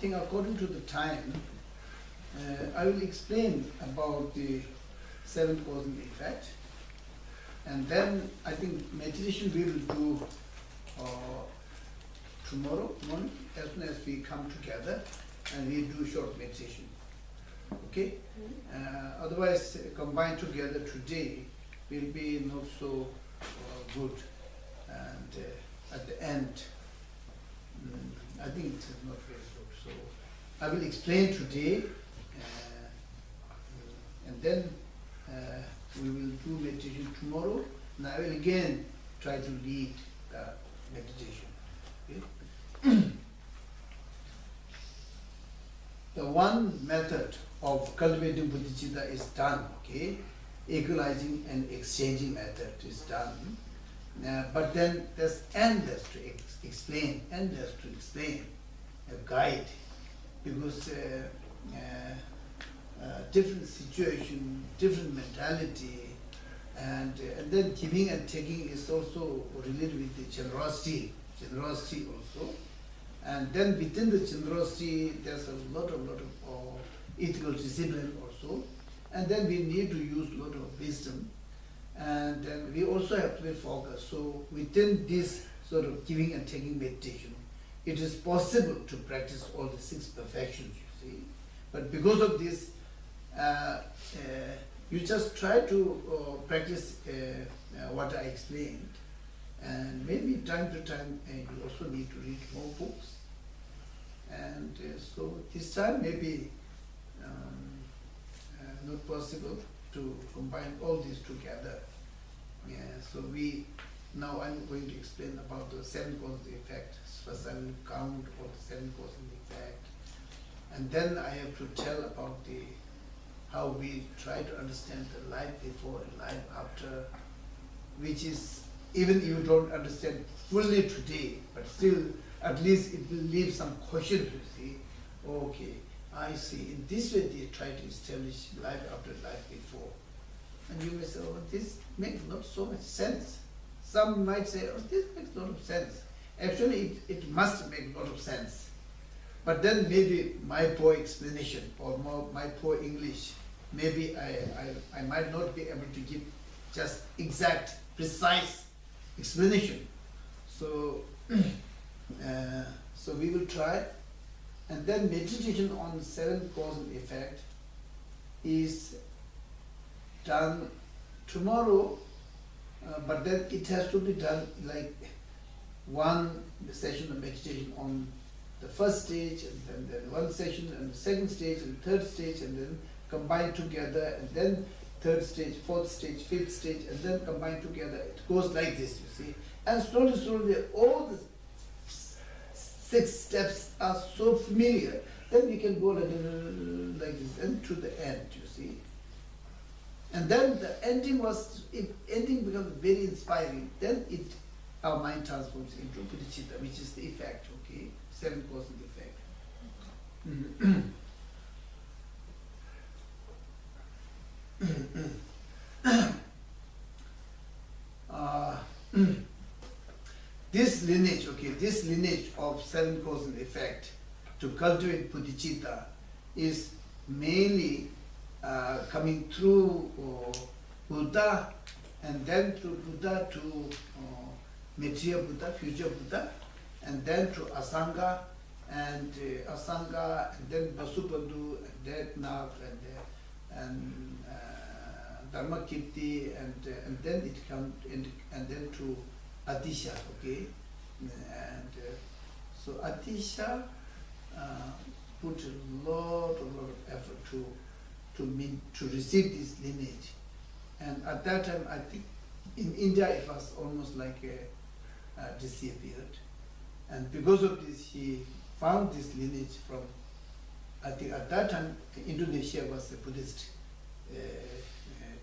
think according to the time, I will explain about the 7 cause and effect. And then I think meditation we will do tomorrow morning as soon as we come together and we do short meditation. Okay? Otherwise, combined together today will be not so good. And at the end, I think it's not very good. So I will explain today, and then we will do meditation tomorrow, and I will again try to lead the meditation. Okay? The one method of cultivating bodhicitta is done, okay? Equalizing and exchanging method is done. But then there's endless to explain, a guide, because different situation, different mentality, and then giving and taking is also related with the generosity also. And then within the generosity, there's a lot of ethical discipline also. And then we need to use a lot of wisdom. And then we also have to be focused. So within this sort of giving and taking meditation, it is possible to practice all the 6 perfections, you see. But because of this, you just try to practice what I explained. And maybe time to time you also need to read more books. And so this time maybe not possible to combine all these together. So now I'm going to explain about the 7 cause and effect. First I will count all the 7 cause and effect. And then I have to tell about how we try to understand the life before and life after, which is, even you don't understand fully today, but still at least it will leave some questions, you see. Okay, I see. In this way they try to establish life after life before. And you may say, oh, this makes not so much sense. Some might say, oh, this makes a lot of sense. Actually, it must make a lot of sense. But then maybe my poor explanation or my poor English, maybe I might not be able to give just exact, precise explanation. So, so we will try. And then meditation on 7 cause and effect is done tomorrow, but then it has to be done like one session of meditation on the first stage, and then one session and the second stage and third stage, and then combine together, and then third stage, fourth stage, fifth stage, and then combine together. It goes like this, you see. And slowly, all the 6 steps are so familiar. Then we can go like this, and to the end, you see. And then the ending becomes very inspiring. Then our mind transforms into bodhicitta, which is the effect, okay? 7 cause and effect. This lineage of 7 cause and effect to cultivate bodhicitta is mainly coming through Buddha, and then through Buddha to Maitreya Buddha, future Buddha, and then to Asanga, and then Vasubandhu, and then Nav, and Dharmakirti, and then it comes, and then to Adisha, okay? And so Adisha put a lot of effort to receive this lineage. And at that time, I think in India it was almost like disappeared. And because of this, he found this lineage from, I think at that time, Indonesia was a Buddhist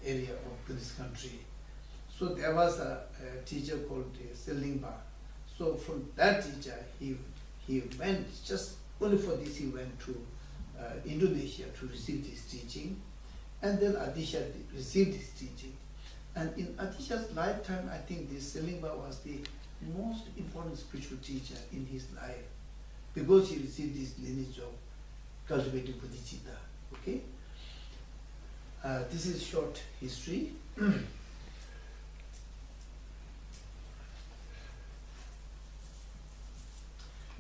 area of Buddhist country. So there was a teacher called Selingpa. So from that teacher, he went, just only for this, he went to Indonesia to receive this teaching. And then Adisha received this teaching. And in Adisha's lifetime, I think this Selingpa was the most important spiritual teacher in his life. because he received this lineage of cultivating bodhicitta. Okay? This is short history.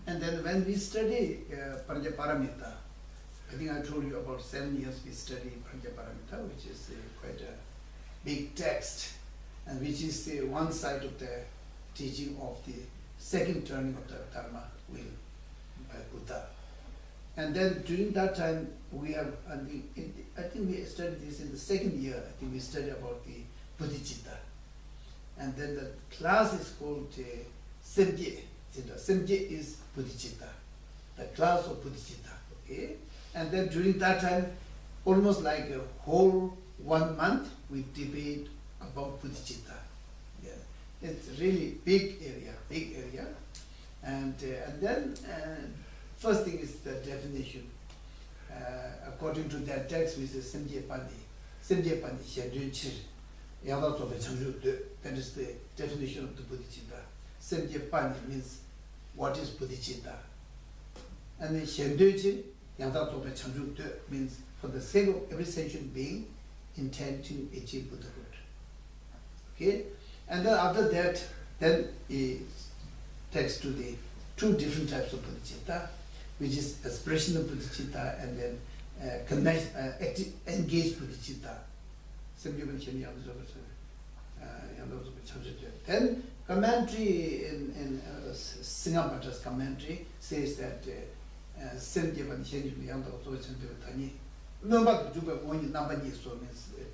And then when we study Paramita, I think I told you about 7 years we study Paramita, which is quite a big text, and which is one side of the teaching of the second turning of the Dharma wheel by Buddha. And then during that time, we have, I think we studied this in the second year. I think we studied about the Bodhicitta. And then the class is called Semje. Semje is Bodhicitta, the class of Bodhicitta. Okay? And then during that time, almost like a whole 1 month, we debate about Bodhicitta. Yeah. It's really big area. And then first thing is the definition. According to that text, we say Semje Pani. Semje Pani, Xiandun Chir. That is the definition of the Bodhicitta. Semje Pani means what is Bodhicitta. And then Xiandun Chir, means for the sake of every sentient being, intend to achieve Buddhahood. Okay? And then after that, then he takes to the 2 different types of bodhicitta, which is aspirational bodhicitta and then engaged bodhicitta. Then commentary in Singapata's commentary says that means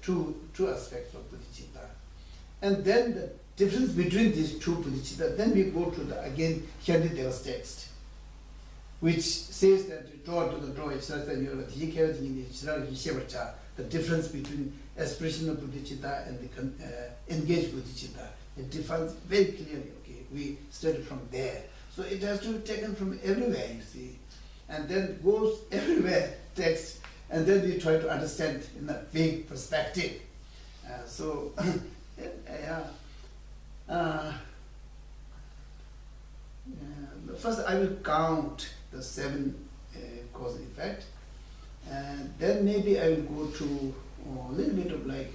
two aspects of bodhicitta. And then the difference between these 2 bodhicitta, then we go to the again Shantideva's text, which says that the difference between aspirational bodhicitta and the engaged bodhicitta. It defines very clearly. Okay, we study from there. So it has to be taken from everywhere, you see, and then goes everywhere text, and then we try to understand in a big perspective. First I will count the 7 cause and effect, and then maybe I will go to a little bit of like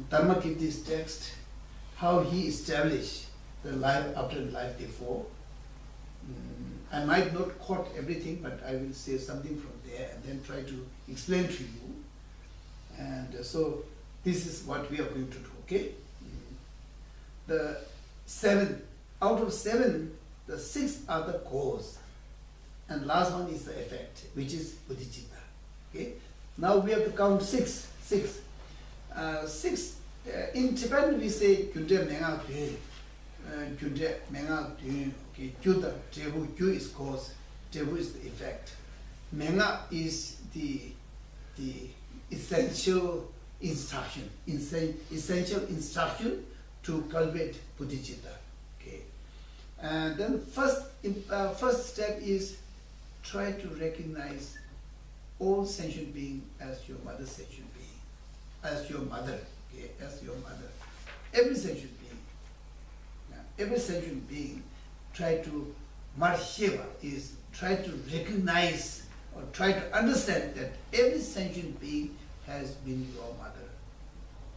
Dharmakirti's text, how he established the life after life before. I might not quote everything, but I will say something from there and then try to explain to you. And so this is what we are going to do, okay? The 7, out of 7, the 6 are the cause, and last one is the effect, which is bodhicitta. Okay? Now we have to count 6. 6. In Tibetan we say gyunde menga dun. Gyunde menga dun. Okay, gyuda, devu, gyu is cause, devu is the effect. Menga is the essential instruction, essential instruction to cultivate bodhicitta. Okay, and then first step is try to recognize all sentient being as your mother sentient being, as your mother. Okay, as your mother. Every sentient being. Every sentient being. Try to marsheva is try to recognize or try to understand that every sentient being has been your mother.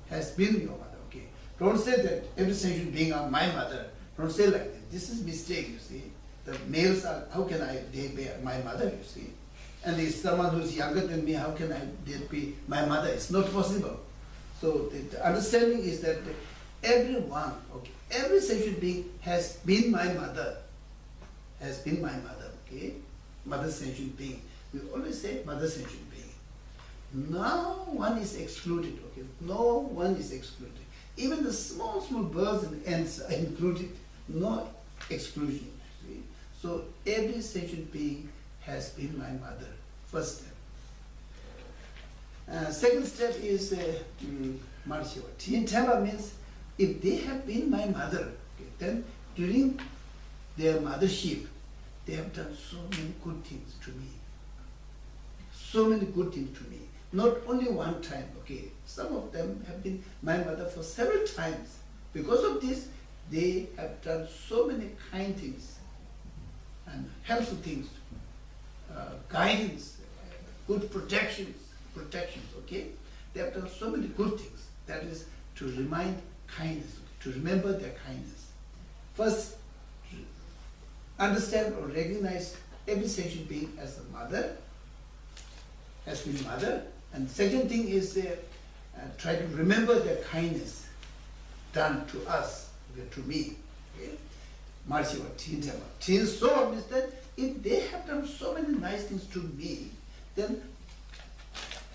Has been your mother. Okay. Don't say that every sentient being are my mother. Don't say like that. This is mistake, you see. The males are, how can they be my mother, you see? And if someone who's younger than me, how can they be my mother? It's not possible. So the understanding is that everyone, okay, every sentient being has been my mother. Has been my mother, okay? Mother sentient being. We always say mother sentient being. No one is excluded, okay? No one is excluded. Even the small birds and ants are included. No exclusion, see? So every sentient being has been my mother. First step. Second step is Marsheva. Tintama means if they have been my mother, okay, then during their mothership, they have done so many good things to me. So many good things to me. Not only one time, okay. Some of them have been my mother for several times. Because of this, they have done so many kind things. and helpful things, guidance, good protections, okay? They have done so many good things. That is to remind kindness, to remember their kindness. First, understand or recognize every sentient being as a mother, as being mother. And second thing is try to remember their kindness done to us, okay, to me. Okay? Mercy or Tin Tema. Tin so means that if they have done so many nice things to me, then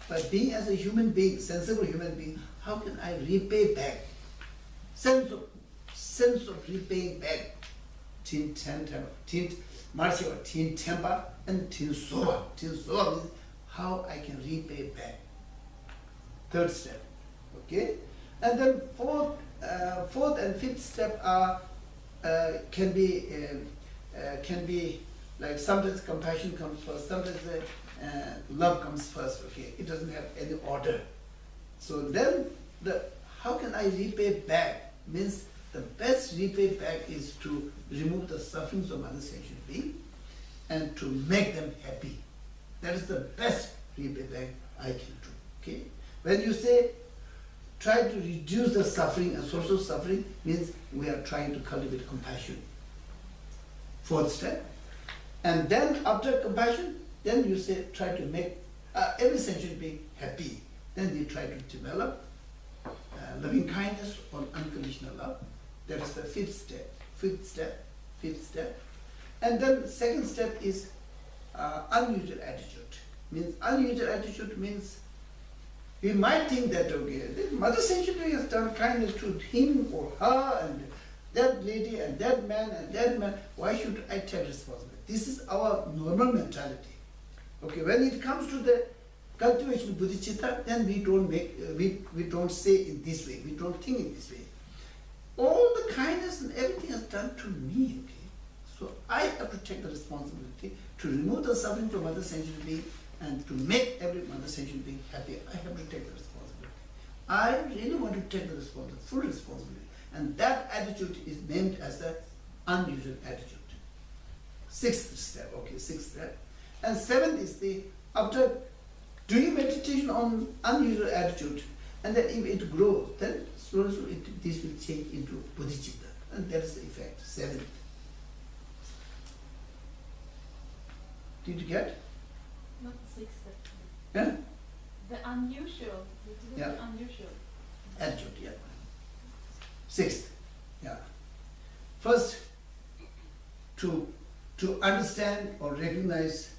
by being as a human being, sensible human being, how can I repay back? Sense of repaying back. Tin Tema, Tin Mercy or Tin Tempa and Tin Soa. Tin Soa means how I can repay back. Third step, okay? And then fourth and fifth step are can be like sometimes compassion comes first, sometimes love comes first. Okay, it doesn't have any order. So then how can I repay back? Means the best repay back is to remove the sufferings of other sentient beings and to make them happy. That is the best repay back I can do. Okay. When you say try to reduce the suffering and source of suffering, means we are trying to cultivate compassion. Fourth step. And then after compassion, then you say try to make every sentient being happy. Then you try to develop loving kindness or unconditional love. That is the fifth step. And then the second step is unusual attitude. Means unusual attitude means we might think that, okay, the mother sentient being has done kindness to him or her and that lady and that man, why should I take responsibility? This is our normal mentality. Okay, when it comes to the cultivation of Bodhicitta, then we don't say in this way, we don't think in this way. All the kindness and everything is done to me, okay? So I have to take the responsibility to remove the suffering from other sentient being and to make every other sentient being happy. I have to take the responsibility. I really want to take the full responsibility. And that attitude is named as the unusual attitude. Sixth step. And seventh is after doing meditation on unusual attitude, and then if it grows, then slowly this will change into Bodhicitta. And that is the effect. Seventh. Did you get? Not sixth. Yeah? The unusual. Yeah. The unusual. Attitude, yeah. Sixth, yeah. First, to understand or recognize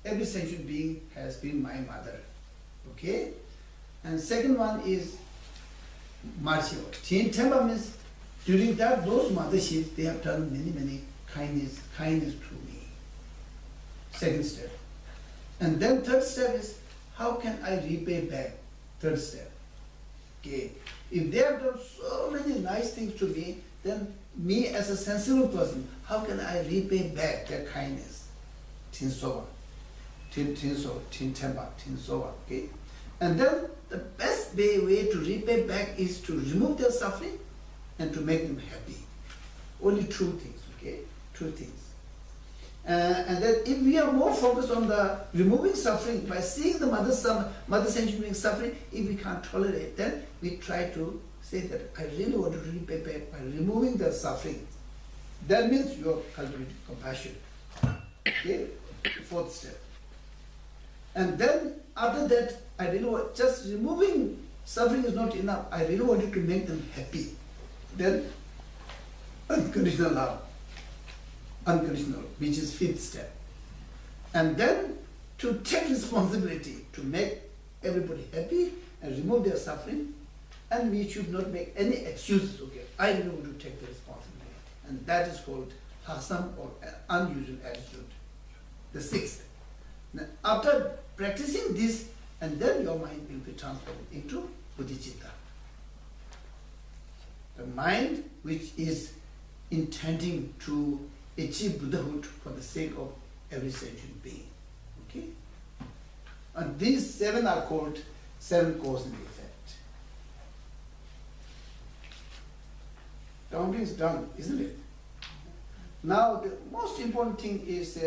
every sentient being has been my mother, okay? And second one is mercy. Tin Tempa means during those motherships, they have done many kindness to me. Second step. And then third step is how can I repay back? Third step. Okay. If they have done so many nice things to me, then me as a sensible person, how can I repay back their kindness? Tin Soa. Tin Tempa, Tin Soa. Okay? And then the best way to repay back is to remove their suffering and to make them happy. Only two things, okay? Two things. And then if we are more focused on the removing suffering by seeing the mother sentient being suffering, if we can't tolerate, then we try to say that I really want to repay back by removing the suffering. That means you are cultivating compassion. Okay? Fourth step. And then after that, I really want, just removing suffering is not enough. I really wanted to make them happy. Then unconditional love. Unconditional, which is fifth step. And then to take responsibility to make everybody happy and remove their suffering, and we should not make any excuses, okay, I really want to take the responsibility. And that is called hasam or unusual attitude. The sixth. Now, after practicing this, and then your mind will be transformed into Bodhicitta. The mind which is intending to achieve Buddhahood for the sake of every sentient being. Okay? And these seven are called seven cause and effect. Counting is done, isn't it? Now the most important thing is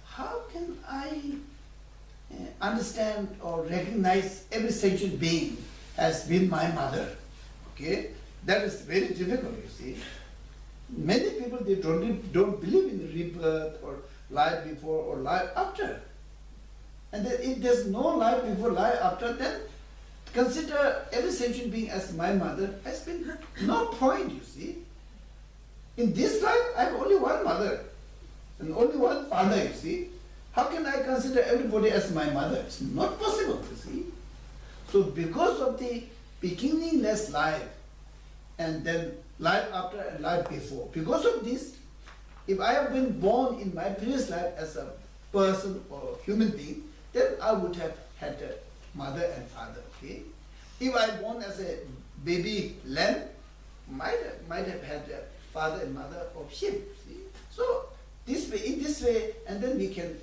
how can I understand or recognize every sentient being as being my mother? Okay, that is very difficult. You see, many people they don't believe in rebirth or life before or life after. And then if there's no life before, life after, then consider every sentient being as my mother has been no point. You see. In this life, I have only one mother and only one father, you see. How can I consider everybody as my mother? It's not possible, you see. So because of the beginningless life and then life after and life before, because of this, if I have been born in my previous life as a person or human being, then I would have had a mother and father, okay? If I born as a baby lamb, might have had a father and mother of sheep. See? So this way, in this way, and then we can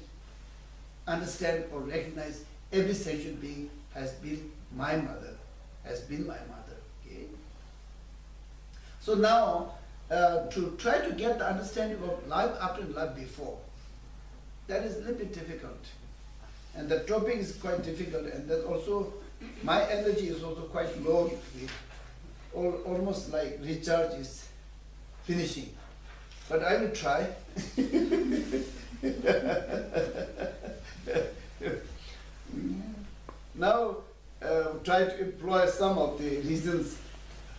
understand or recognize every sentient being has been my mother, has been my mother. Okay. So now, to try to get the understanding of life after and life before, that is a little bit difficult, and the topic is quite difficult, and then also my energy is also quite low. You see. Almost like recharge is finishing, but I will try. Now, try to employ some of the reasons.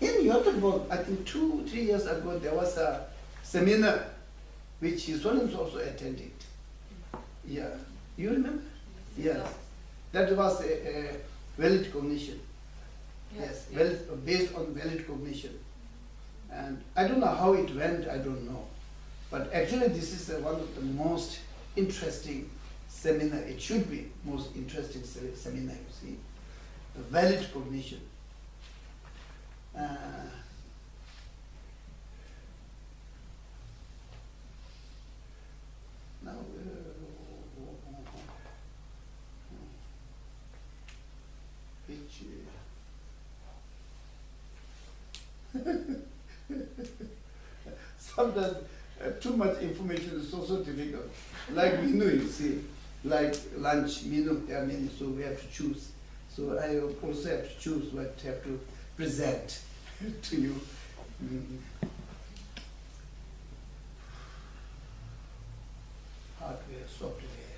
In Göteborg, I think 2-3 years ago, there was a seminar which his students also attended. Yeah, you remember? Yes, that was a valid cognition. Yes, based on valid cognition. And I don't know how it went, I don't know. But actually this is one of the most interesting seminar. It should be most interesting seminar, you see. Valid cognition. Now, which... Sometimes too much information is also difficult. Like menu, you see, like lunch menu, there are many, so we have to choose. So I also have to choose what I have to present to you. Hardware, software.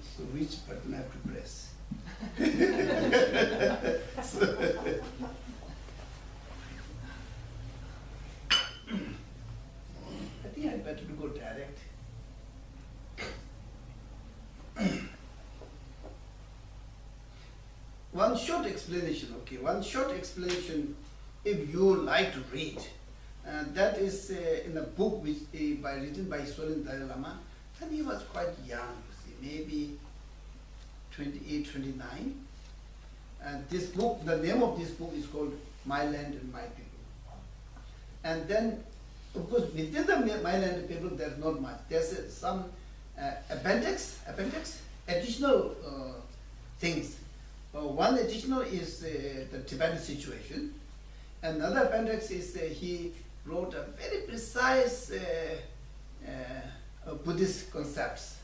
So which button I have to press? I think I'd better to go direct. One short explanation, okay? One short explanation, if you like to read, that is in a book which written by Solen Dalai Lama, and he was quite young, you see, maybe 28, 29. And this book, the name of this book is called My Land and My People. And then, of course, within the My Land and People, there's not much. There's some appendix, additional things. One additional is the Tibetan situation. Another appendix is he wrote a very precise Buddhist concepts.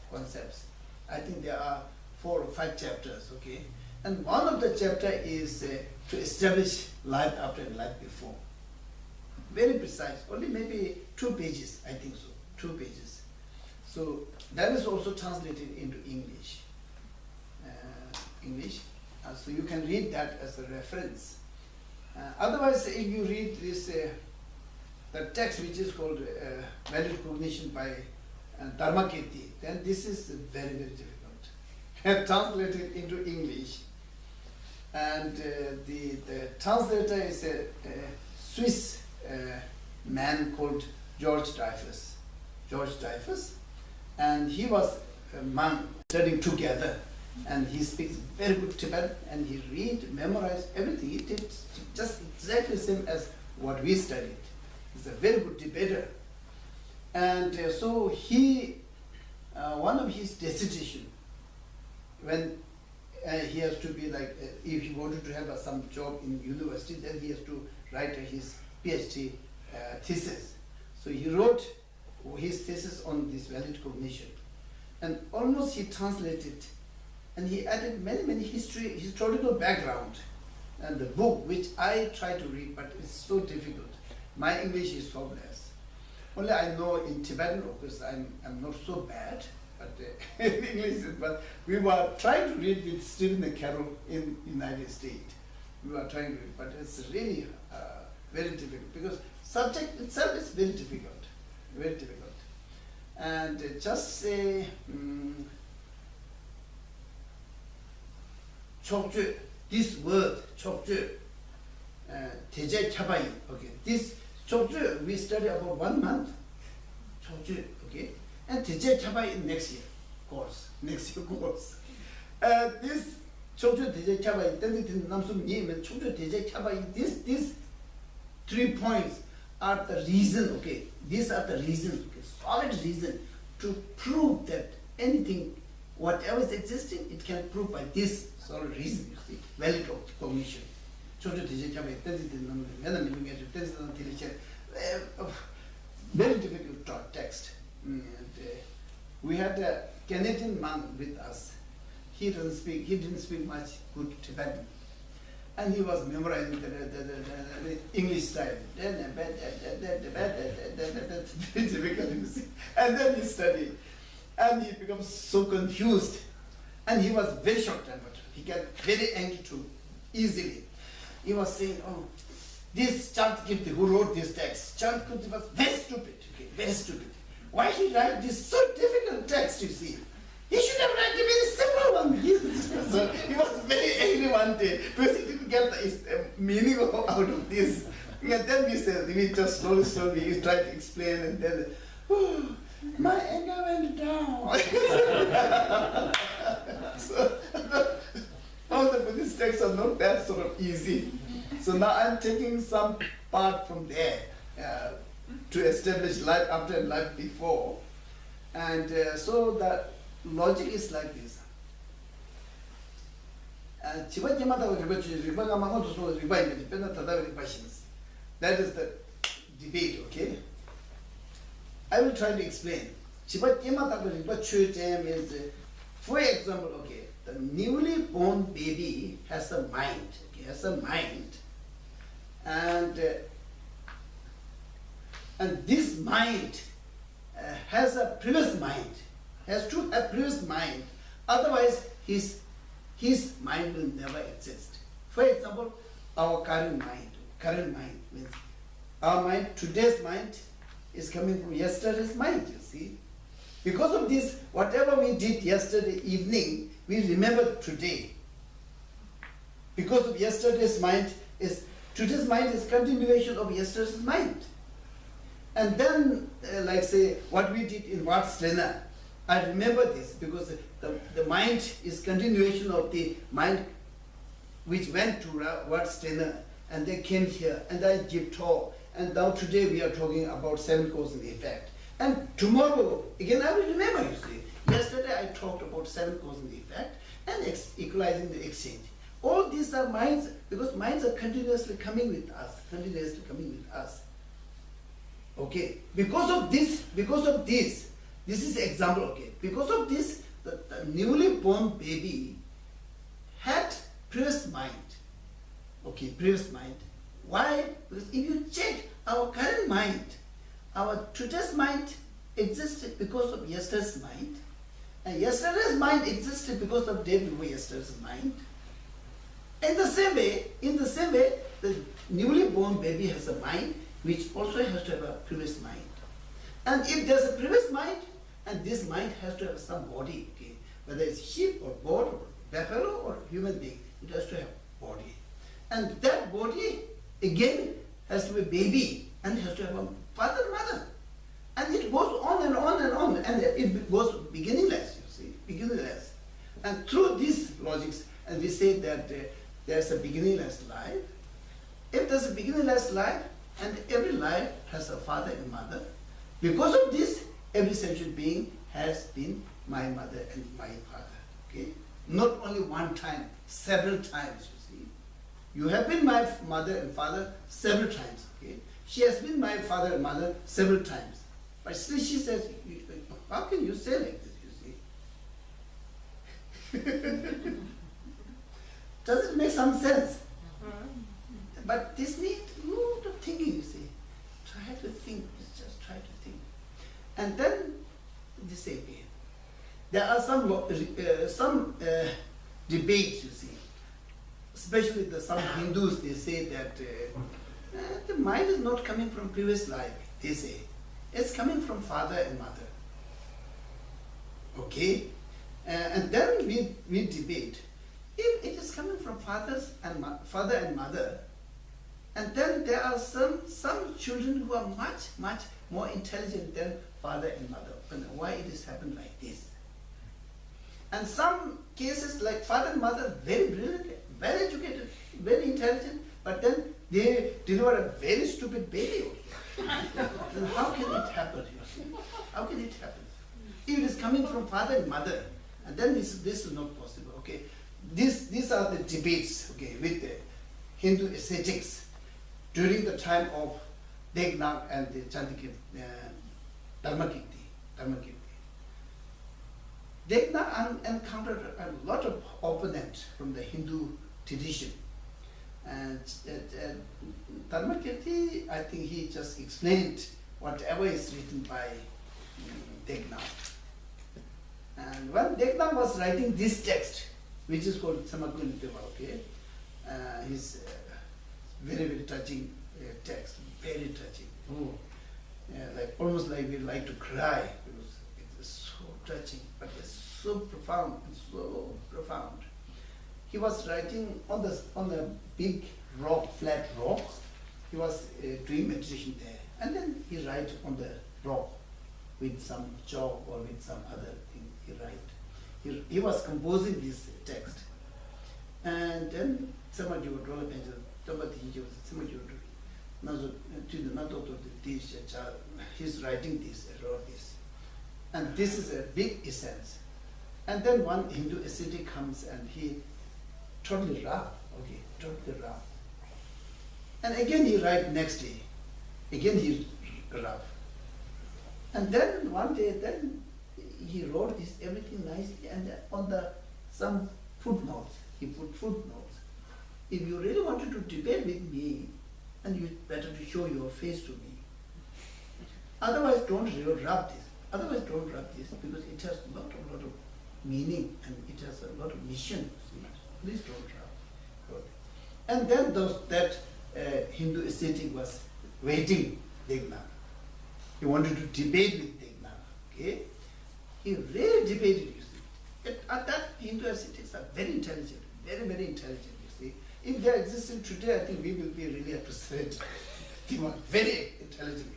I think there are 4 or 5 chapters, okay? And one of the chapter is to establish life after and life before. Very precise, only maybe 2 pages, I think so, 2 pages. So that is also translated into English. So you can read that as a reference. Otherwise, if you read this, the text which is called Valid Cognition by Dharmakirti, then this is very, very difficult. Translated into English. And the translator is a Swiss man called George Dreyfus. And he was a monk studying together. And he speaks very good Tibetan, and he memorized everything. He did just exactly the same as what we studied. He's a very good debater. And so he, one of his dissertation, when he has to be like, if he wanted to have some job in university, then he has to write his PhD thesis. So he wrote his thesis on this valid cognition, and almost he translated, and he added many historical background, and the book which I try to read, but it's so difficult. My English is so less. Only I know in Tibetan, of course, I'm not so bad, but in English. But we were trying to read with Stephen Carroll in United States. We were trying to read, but it's really very difficult because subject itself is very difficult, very difficult. And just say chokju, this word chokju, teje chabai. Okay, this chokju we study about 1 month. Chokju, okay, and teje chabai next year course. This chokju teje chabai. Then it namsum name and chokju teje chabai. These 3 points are the reason. Okay, these are the reasons. Okay, solid reason to prove that anything, whatever is existing, it can prove by this solid reason. You see, valid cognition. Very difficult text. And, we had a Canadian man with us. He didn't speak much good Tibetan, and he was memorizing the English style. Very difficult, you see. And then he studied, and he becomes so confused, and he was very short-tempered. He got very angry too, easily. He was saying, "Oh, this Chandkirti who wrote this text, Chandkirti was very stupid, okay, very stupid. Why he write this so difficult text, you see? He should have written a very simple one." So he was very angry one day because he didn't get the meaning out of this. And then we just slowly, he tried to explain, and then, oh, my anger went down. So, all the Buddhist texts are not that sort of easy. So now I'm taking some part from there to establish life after and life before. And so the logic is like this. That is the debate, okay? I will try to explain. Means, for example, okay, the newly born baby has a mind, okay, has a mind, and this mind has a previous mind, has to have previous mind, otherwise his mind will never exist. For example, our current mind means our mind, today's mind is coming from yesterday's mind, you see. Because of this, whatever we did yesterday evening, we remember today. Because of yesterday's mind, today's mind is continuation of yesterday's mind. And then, like say, what we did in Bodhicitta, I remember this because the mind is continuation of the mind which went to Bodhicitta, and they came here, and I give talk. And now today we are talking about 7 cause and effect. And tomorrow, again, I will remember, you see. Yesterday I talked about 7 cause and effect and equalizing the exchange. All these are minds, because minds are continuously coming with us, Okay, because of this, this is example, okay. Because of this, the newly born baby had previous mind, okay, previous mind. Why? Because if you check our current mind, our today's mind existed because of yesterday's mind, and yesterday's mind existed because of day before yesterday's mind. In the same way, the newly born baby has a mind which also has to have a previous mind. And if there's a previous mind, and this mind has to have some body, okay, whether it's sheep or goat or buffalo or human being, it has to have body. And that body again has to be baby and has to have a father and mother. And it goes on and on and on, and it goes beginningless, you see, beginningless. And through these logics, and we say that there's a beginningless life. If there's a beginningless life, and every life has a father and mother, because of this, every sentient being has been my mother and my father, okay? Not only one time, several times, you see. You have been my mother and father several times, okay? She has been my father and mother several times. But still she says, how can you say like this, you see? Does it make some sense? But this needs a lot of thinking, you see. Try to think, just try to think. And then this again. There are some debates, you see. Especially some Hindus, they say that the mind is not coming from previous life, they say. It's coming from father and mother. Okay? And then we debate. If it is coming from father and mother, and then there are some children who are much more intelligent than father and mother. And why it has happened like this? And some cases like father and mother, very brilliant, well educated, very intelligent, but then they deliver a very stupid baby. Then how can it happen? How can it happen? If it is coming from father and mother, and then this is not possible. Okay, these are the debates. Okay, with the Hindu ascetics during the time of Deknath and the Dharmakirti. Deknath encountered a lot of opponents from the Hindu tradition. And Dharmakirti, I think he just explained whatever is written by Deknath. And when Deknath was writing this text, which is called Samagunitava, okay, his very touching text, very touching. Oh, yeah, like almost like we like to cry because it is so touching, but it's so profound, so profound. He was writing on the big rock, flat rock. He was doing meditation there, and then he write on the rock with some chalk or with some other thing. He write. He was composing this text, and then somebody would roll up and he's writing this, wrote this. And this is a big essence. And then one Hindu ascetic comes and he totally rough, okay, totally rough. And again he write next day, again he rough. And then one day, then he wrote this everything nicely, and on some footnotes, he put footnotes. If you really wanted to debate with me, and you better to show your face to me. Otherwise, don't rub this. Otherwise, don't rub this because it has a lot of meaning and it has a lot of mission. Please don't rub. And then that Hindu ascetic was waiting Deknath. He wanted to debate with Deknath. Okay, he really debated. You see, that Hindu ascetics are very intelligent, very intelligent. If they are existing today, I think we will be really appreciated. They were very intelligent.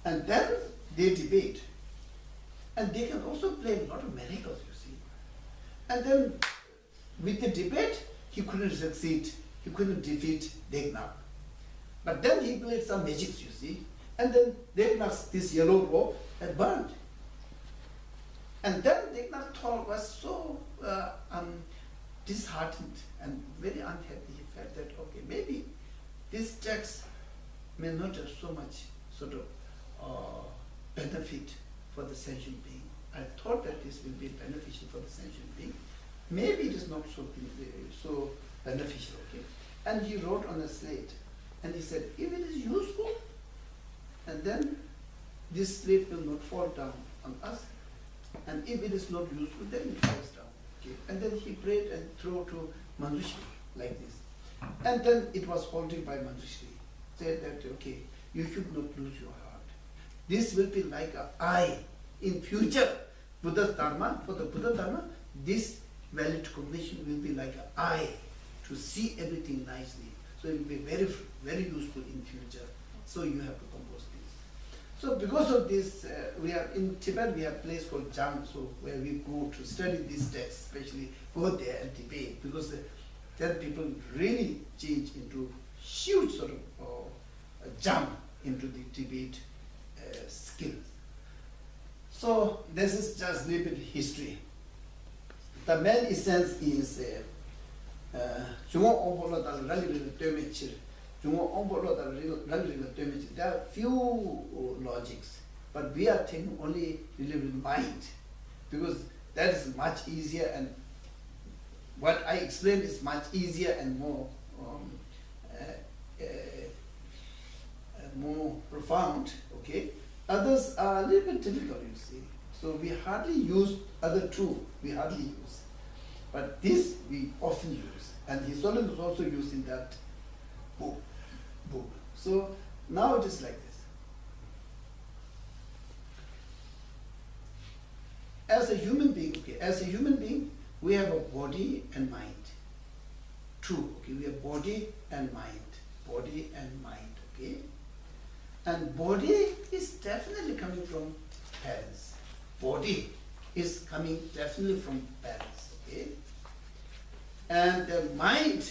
And then they debate. And they can also play a lot of miracles, you see. And then with the debate, he couldn't succeed. He couldn't defeat Deknath. But then he played some magics, you see. And then Deknath's this yellow robe had burned. And then Deknath was so disheartened and very unhappy. He felt that, okay, maybe this text may not have so much sort of benefit for the sentient being. I thought that this will be beneficial for the sentient being. Maybe it is not so beneficial, okay? And he wrote on a slate, and he said, if it is useful, and then this slate will not fall down on us, and if it is not useful, then it falls down. Okay. And then he prayed and threw to Manjushri like this. And then it was halted by Manjushri. Said that, okay, you should not lose your heart. This will be like an eye. In future, Buddha's Dharma, for the Buddha Dharma, this valid cognition will be like an eye to see everything nicely. So it will be very useful in future. So you have to compose this. So because of this, we are in Tibet, we have a place called Jam, so where we go to study this text, especially go there and debate, because then people really change into huge sort of jump into the debate skill. So this is just a little bit history. The main essence is there are few logics, but we are taking only related mind, because that is much easier, and what I explained is much easier and more more profound. Okay, others are a little bit difficult, you see. So we hardly use other two. We hardly use, but this we often use, and his is also used in that book. So now it is like this. As a human being, we have a body and mind. True, okay, we have body and mind. Okay? And body is definitely coming from parents. Body is coming definitely from parents, okay? And the mind,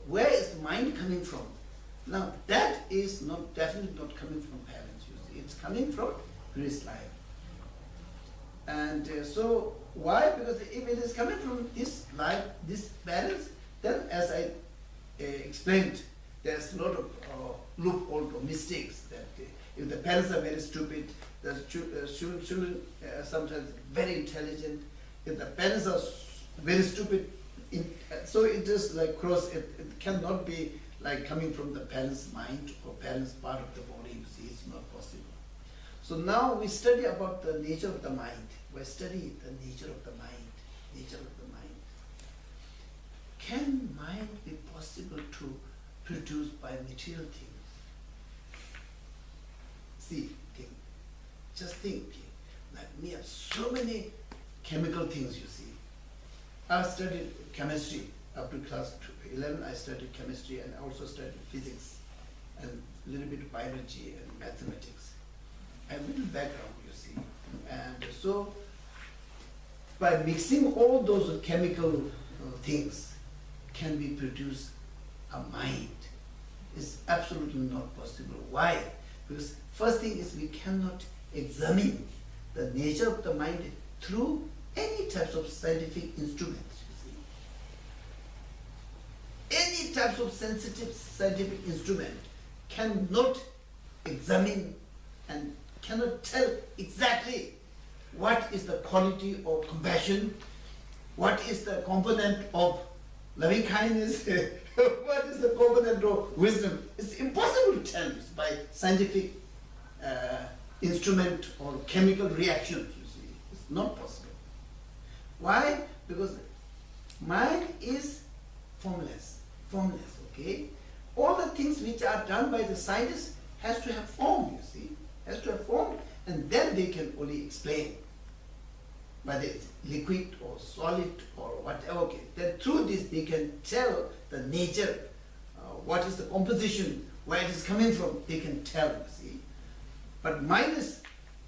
where is the mind coming from? Now that is definitely not coming from parents, you see. It's coming from previous life. And so why? Because if it is coming from this life, these parents, then as I explained, there's a lot of loopholes or mistakes that if the parents are very stupid, the children sometimes very intelligent. If the parents are very stupid, so it is like cross. It cannot be like coming from the parents' mind or parents' part of the body. You see, it's not possible. So now we study about the nature of the mind. We study the nature of the mind. Nature of the mind. Can mind be possible to produce by material things? See, just think. Like we have so many chemical things, you see. I studied chemistry up to class 11. I studied chemistry and also studied physics and a little bit of biology and mathematics. I have a little background, you see. And so by mixing all those chemical things, can we produce a mind? It's absolutely not possible. Why? Because first thing is we cannot examine the nature of the mind through any types of scientific instruments, you see. Any types of sensitive scientific instrument cannot examine and cannot tell exactly what is the quality of compassion, what is the component of loving kindness, what is the component of wisdom. It's impossible to tell by scientific instrument or chemical reactions, you see. It's not possible. Why? Because mind is formless, okay? All the things which are done by the scientists has to have form, you see. Has to have form, and then they can only explain whether it's liquid or solid or whatever. Okay. Then through this they can tell the nature, what is the composition, where it is coming from, they can tell, you see. But mind is,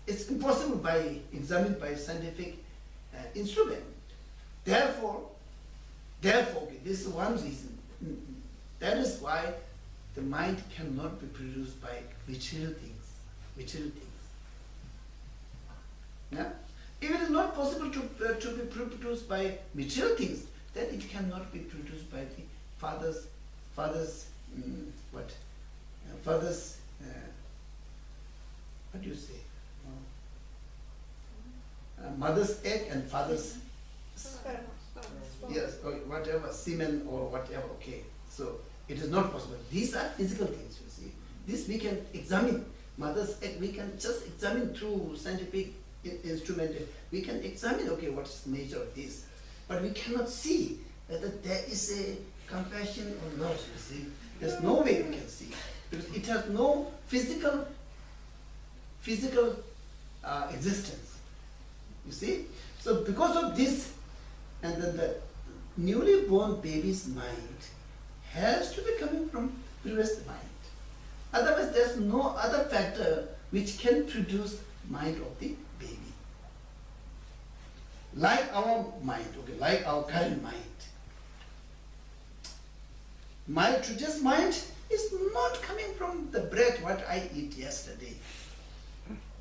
it's impossible by examined by scientific instrument. Therefore, okay, this is one reason. That is why the mind cannot be produced by material things. Yeah? If it is not possible to be produced by material things, then it cannot be produced by the father's what do you say? Mother's egg and father's yes, or whatever, semen or whatever. Okay, so it is not possible. These are physical things, you see. This we can examine. Mother's egg we can just examine through scientific instrument. We can examine, okay, what is the nature of this, but we cannot see whether there is a compassion or not, you see. There's no way we can see, because it has no physical existence, you see. So because of this, and then the newly born baby's mind has to be coming from previous mind. Otherwise there's no other factor which can produce mind of the baby. Like our mind, okay, like our current mind. Today's mind is not coming from the bread what I ate yesterday,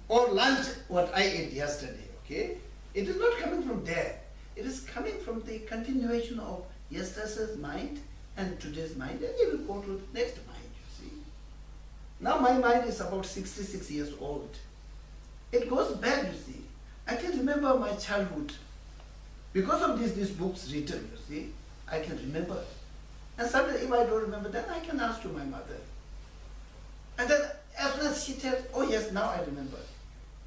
or lunch what I ate yesterday, okay? It is not coming from there. It is coming from the continuation of yesterday's mind and today's mind, and you will go to the next mind, you see. Now my mind is about 66 years old. It goes back, you see. I can remember my childhood. Because of these books written, you see, I can remember. And sometimes if I don't remember, then I can ask to my mother. And then as soon as she tells, oh yes, now I remember.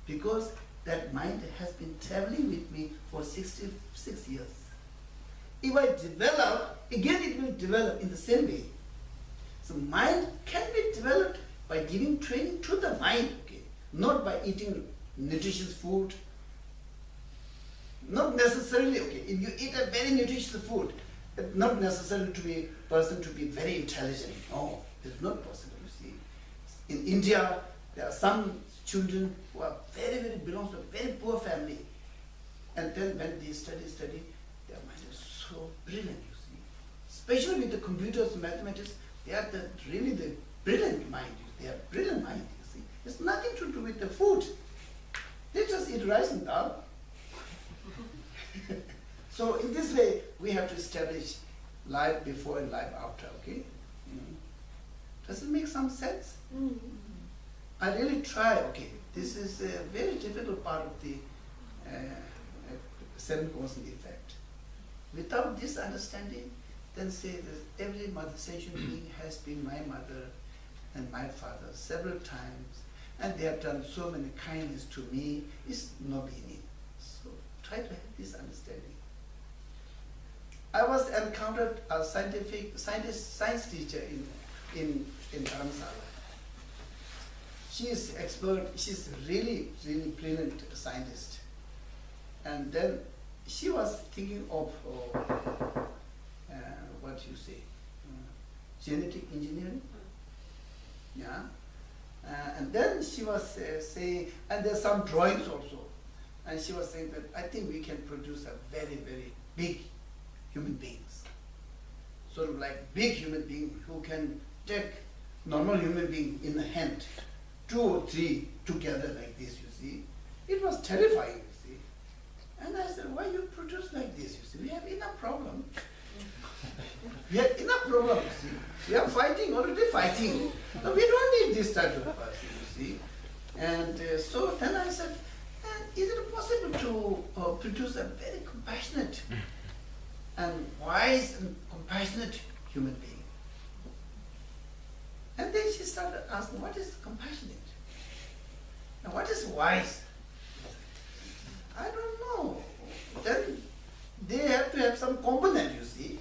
Because that mind has been traveling with me for 66 years. If I develop, again it will develop in the same way. So mind can be developed by giving training to the mind, okay? Not by eating nutritious food. Not necessarily, okay, if you eat a very nutritious food, it's not necessarily to be person to be very intelligent. No, it's not possible, you see. In India, there are some children who are very belongs to a very poor family. And then when they study, their mind is so brilliant, you see. Especially with the computers, mathematics, they are really the brilliant mind. They are brilliant mind, you see. It's nothing to do with the food. They just eat rice and dal. So in this way, we have to establish life before and life after, okay? Does it make some sense? I really try, okay, this is a very difficult part of the seven causes effect. Without this understanding, then say that every mother, sentient being has been my mother and my father several times, and they have done so many kindness to me, it's no meaning. So try to have this understanding. I was encountered a science teacher in Dharamsala. She is expert, she's really brilliant scientist. And then she was thinking of what you say, genetic engineering. Yeah. And then she was saying, and there's some drawings also. And she was saying that I think we can produce a very big human beings. Sort of like big human being who can take normal human being in the hand, 2 or 3 together like this, you see. It was terrifying, you see. And I said, why you produce like this, you see? We have enough problem. We have enough problem, you see. We are already fighting. No, we don't need this type of person, you see. And so then I said, is it possible to produce a very compassionate and wise and compassionate human being? And then she started asking, what is compassionate? And what is wise? I don't know. Then they have to have some component, you see.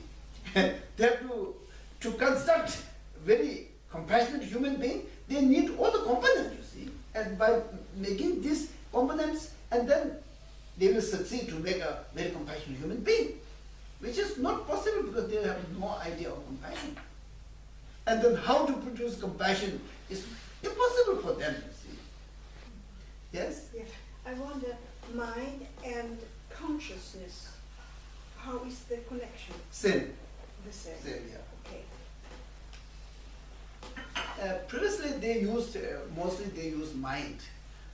They have to construct very compassionate human being, they need all the components, you see. And by making these components, and then they will succeed to make a very compassionate human being, which is not possible because they have no idea of compassion. And then how to produce compassion is impossible for them, you see. Yes? Yeah. I wonder, mind and consciousness, how is the connection? Same. The same. Same, yeah. Okay. Previously they used, mostly they used mind.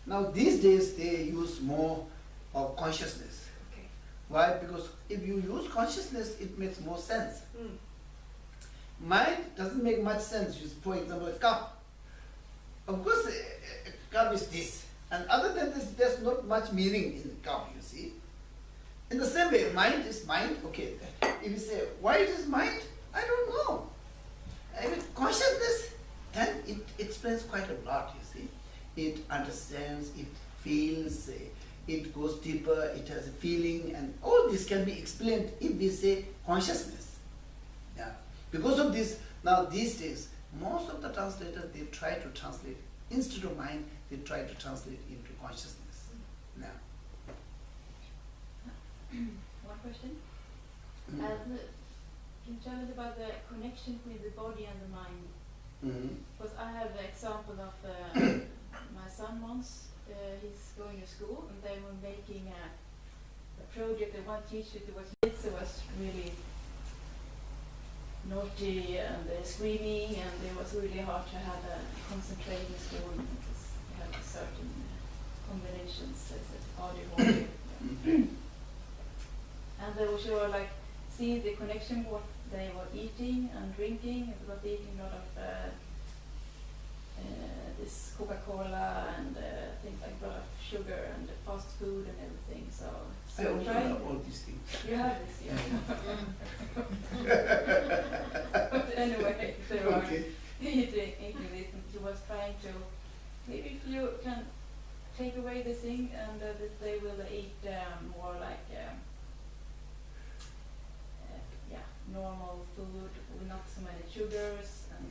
Now these days they use more of consciousness. Okay. Why? Because if you use consciousness, it makes more sense. Mind doesn't make much sense. For example, a cup. Of course, a cup is this. And other than this, there's not much meaning in the cup, you see. In the same way, mind is mind. Okay, if you say, why it is mind? I don't know. I mean, consciousness, then it explains quite a lot, you see. It understands, it feels, it goes deeper, it has a feeling, and all this can be explained if we say consciousness. Yeah. Because of this, now these days, most of the translators, they try to translate, instead of mind, they try to translate into consciousness. Now. One question. Can you tell us about the connection between the body and the mind? Because I have an example of my son once. He's going to school, and they were making a project, and one teacher was really naughty and screaming, and it was really hard to have a concentrate in school because they had certain combinations, such as body. And they were like seeing the connection they were eating and drinking, eating a lot of this Coca-Cola and things like a lot of sugar and fast food and everything. So I also trying have all these things. you have this, yeah. But anyway, they were Okay. eating this, and he was trying to, maybe if you can take away the thing and that they will eat more like normal food with not so many sugars, and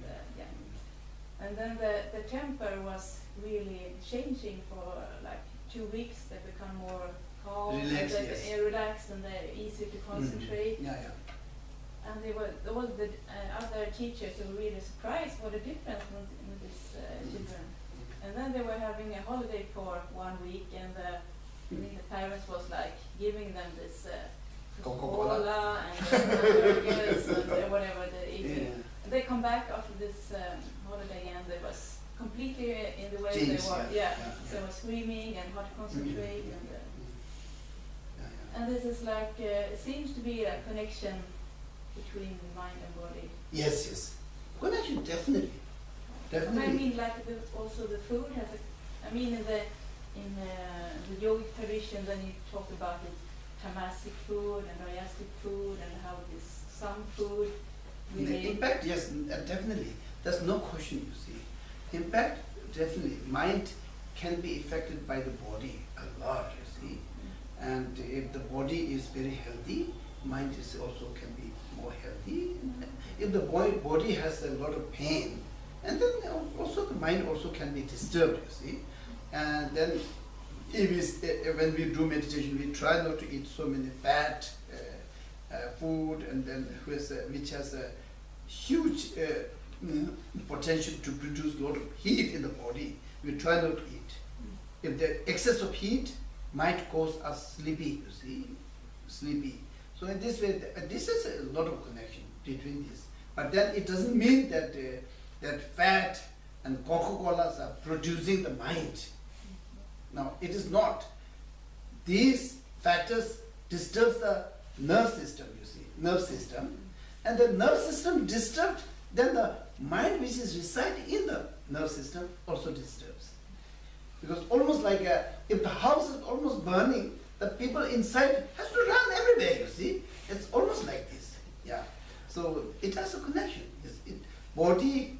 and then the temper was really changing for like 2 weeks. They become more calm, Relaxed, and yes. Relaxed, and they're easy to concentrate. Yeah, yeah. And they were all the other teachers were really surprised what a difference in these children. And then they were having a holiday for 1 week, and the parents was like giving them this Coca-Cola and burgers and whatever they eating. Yeah. And they come back after this holiday, and they was completely in the way Changed, they were. yeah. They were screaming and hard to concentrate, and Yeah, and this is like it seems to be a connection between mind and body. Yes, yes. Connection, definitely. And Definitely. I mean, like also the food has a. I mean, in the yogic tradition, then you talk about the tamasic food and ayastic food, and how this some food really. In fact, yes, definitely. There's no question, you see. In fact, definitely, mind can be affected by the body a lot, you see. And if the body is very healthy, mind is also can be more healthy. If the body has a lot of pain, and then also the mind also can be disturbed, you see. And then when we do meditation, we try not to eat so many fat food, and then which has a huge potential to produce a lot of heat in the body. We try not to eat. If the excess of heat might cause us sleepy, you see, sleepy. So in this way, this is a lot of connection between this. But then it doesn't mean that that fat and Coca-Colas are producing the mind. Now, it is not. These factors disturb the nerve system, you see, nerve system. And the nerve system disturbed, then the mind which is residing in the nerve system also disturbs. Because almost like if the house is almost burning, the people inside has to run everywhere, you see. It's almost like this, yeah. So it has a connection. Body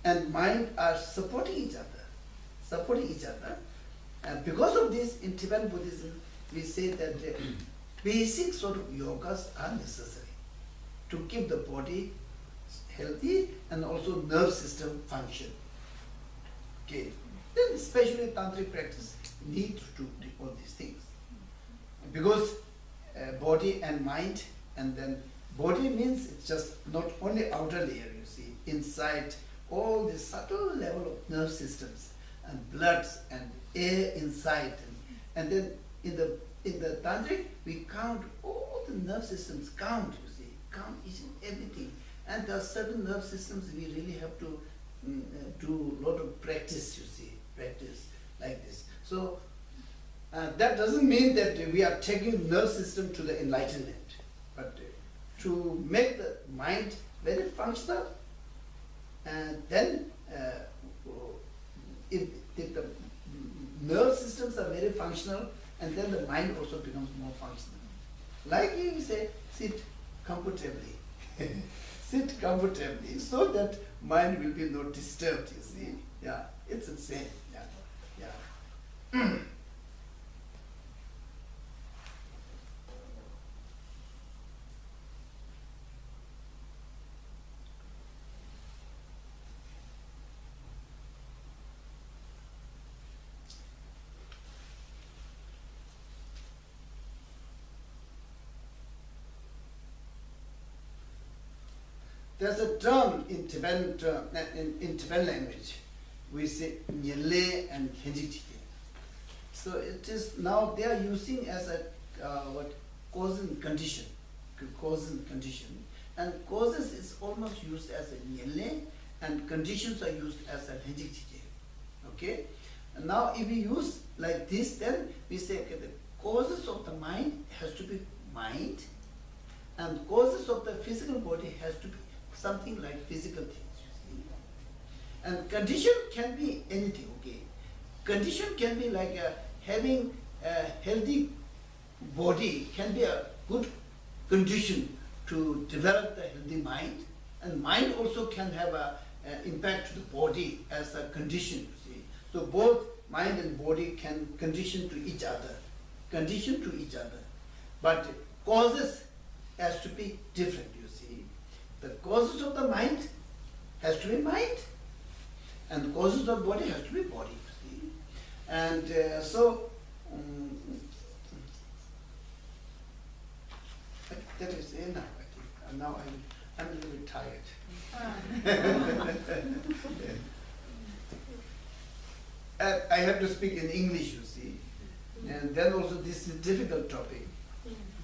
and mind are supporting each other. And because of this, in Tibetan Buddhism, we say that basic sort of yogas are necessary to keep the body healthy and also nerve system function. Okay. Then especially tantric practice need to do all these things. Because body and mind, and then body means it's just not only outer layer, you see, inside all the subtle level of nerve systems and bloods and air inside, and then in the tantric we count all the nerve systems, count each and everything, and there are certain nerve systems we really have to do a lot of practice, you see, practice like this. So that doesn't mean that we are taking nerve system to the enlightenment, but to make the mind very functional, and then if the nerve systems are very functional, and then the mind also becomes more functional. Like we say, sit comfortably. Sit comfortably so that mind will be not disturbed, you see. Yeah, it's the same. Yeah. There's a term in Tibetan language. We say nyele and kenjitike. So it is now they are using as a cause and condition, and causes is almost used as a nyele, and conditions are used as a kenjitike. Okay. And now if we use like this, then we say okay, the causes of the mind has to be mind, And causes of the physical body has to be something like physical things, you see. And condition can be anything, okay. Condition can be like having a healthy body can be a good condition to develop the healthy mind, and mind also can have a impact to the body as a condition, you see. So both mind and body can condition to each other, but causes has to be different, you see. The causes of the mind has to be mind, and the causes of the body has to be body, you see. And that is enough, I think. And now I'm a little bit tired. I have to speak in English, you see. And then also this is a difficult topic.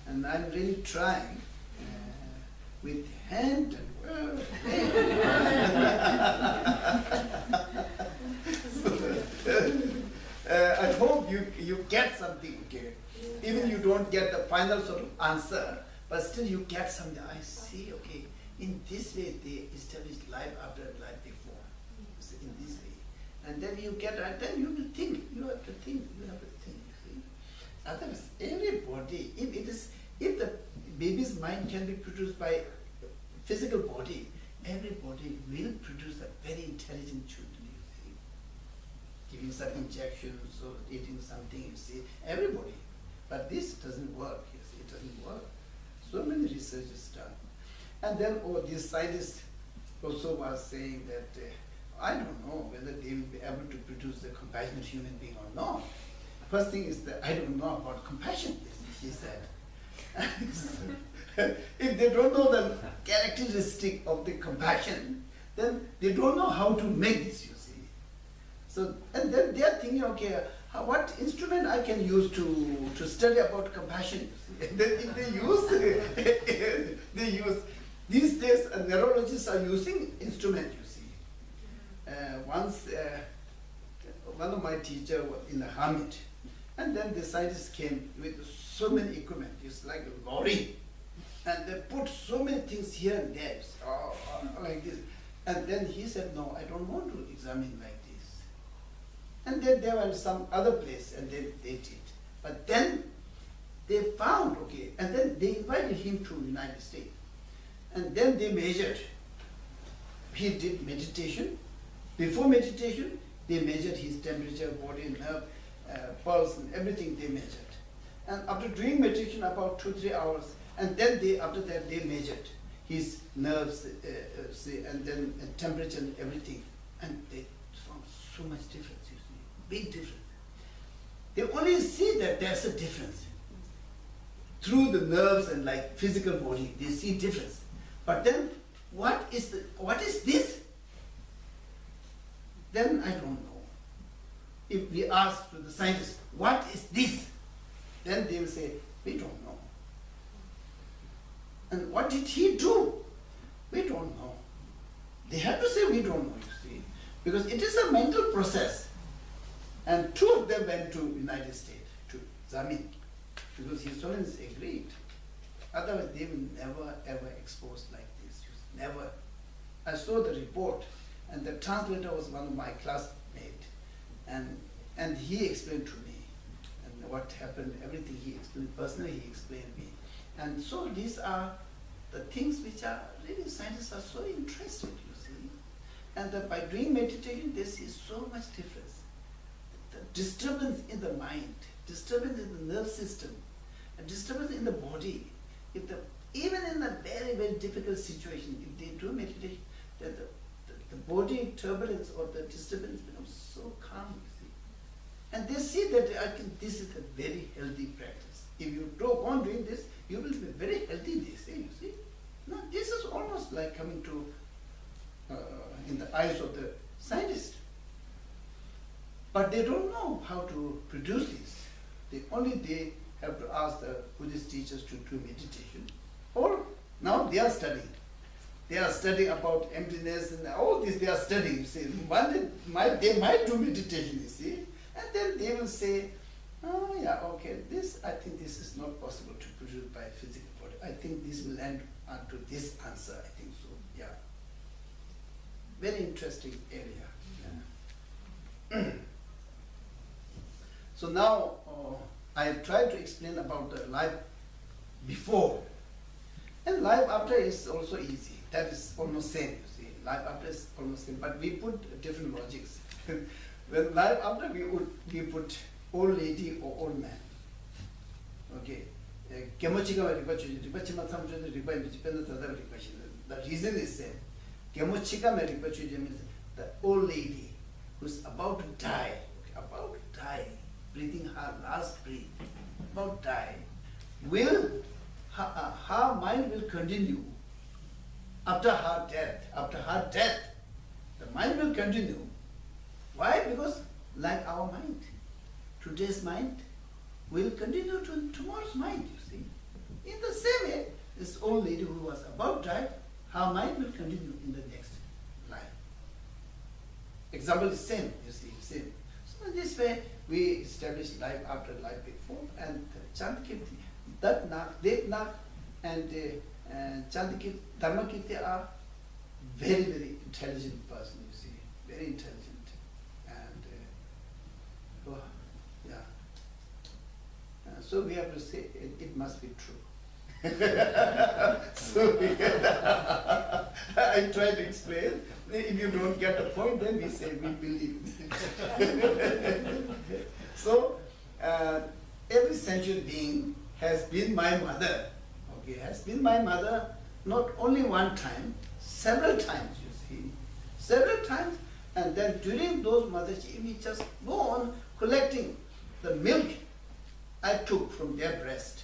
And I'm really trying with hand and word. I hope you get something, okay? Even you don't get the final sort of answer, but still you get something. I see, okay, in this way they established life after life before, in this way. And then you get, and then you will think, you have to think, you see. Otherwise, everybody, if the baby's mind can be produced by physical body, everybody will produce a very intelligent children, you see. Giving some injections or eating something, you see, everybody. But this doesn't work, you see, it doesn't work. So many research is done. And then this scientist also was saying that, I don't know whether they will be able to produce a compassionate human being or not. First thing is that I don't know about compassion, he said. If they don't know the characteristic of the compassion, then they don't know how to make this, you see. So, and then they are thinking, okay, what instrument I can use to study about compassion, you see. And then if they use, these days neurologists are using instrument, you see. Once, one of my teachers was in a hermit, and then the scientists came with so many equipment, it's like a lorry, and they put so many things here and there, like this. And then he said, no, I don't want to examine like this. And then there was some other place, and they did. But then they found, okay, and then they invited him to United States. And then they measured. He did meditation. Before meditation, they measured his temperature, body, nerve, pulse, and everything they measured. And after doing meditation about 2-3 hours, and then after that they measured his nerves, and then temperature and everything. And they found so much difference, you see, big difference. They only see that there's a difference. Through the nerves and like physical body, they see difference. But then, what is this? Then I don't know. If we ask to the scientists, what is this? Then they will say, we don't know. And what did he do? We don't know. They have to say we don't know, you see, because it is a mental process. And 2 of them went to United States to examine, because historians agreed. Otherwise, they will never ever expose like this. Never. I saw the report, and the translator was one of my classmates, and he explained to me, and what happened, everything he explained, personally he explained me. And so these are the things which are really, scientists are so interested, you see. And by doing meditation, they see so much difference. The disturbance in the mind, disturbance in the nerve system, a disturbance in the body. Even in a very, very difficult situation, if they do meditation, that the body turbulence or the disturbance becomes so calm, you see. And they see that I think this is a very healthy practice. If you go on doing this, you will be very healthy, they say, you see. Now, this is almost like coming to, in the eyes of the scientist. But they don't know how to produce this. They have to ask the Buddhist teachers to do meditation. Or now they are studying. They are studying about emptiness and all this they are studying, you see. One day they might do meditation, you see. And then they will say, oh yeah, okay, I think this is not possible to produce by physical body. but I think this will end up to this answer, I think so, yeah. Very interesting area. Yeah. So now I try to explain about the life before, and life after is also easy. That is almost same, you see. Life after is almost same, but we put different logics. When life after we put old lady or old man. Okay. The reason is same. Means the old lady who's about to die, breathing her last breath, about to die, will her mind will continue after her death. After her death, the mind will continue. Why? Because like our mind, today's mind will continue to tomorrow's mind, you see. In the same way, this old lady who was about to die, her mind will continue in the next life. Example is same, you see, same. So in this way, we establish life after life before, and Chandakirti, Devnak, and Chandakirti, Dharmakirti are very, very intelligent person, you see, very intelligent. And yeah. So we have to say it must be true. So I try to explain. If you don't get the point, then we say we believe. So every sentient being has been my mother. Okay, has been my mother not only one time, several times. You see, several times, and then during those mothers, we just go on collecting the milk I took from their breast.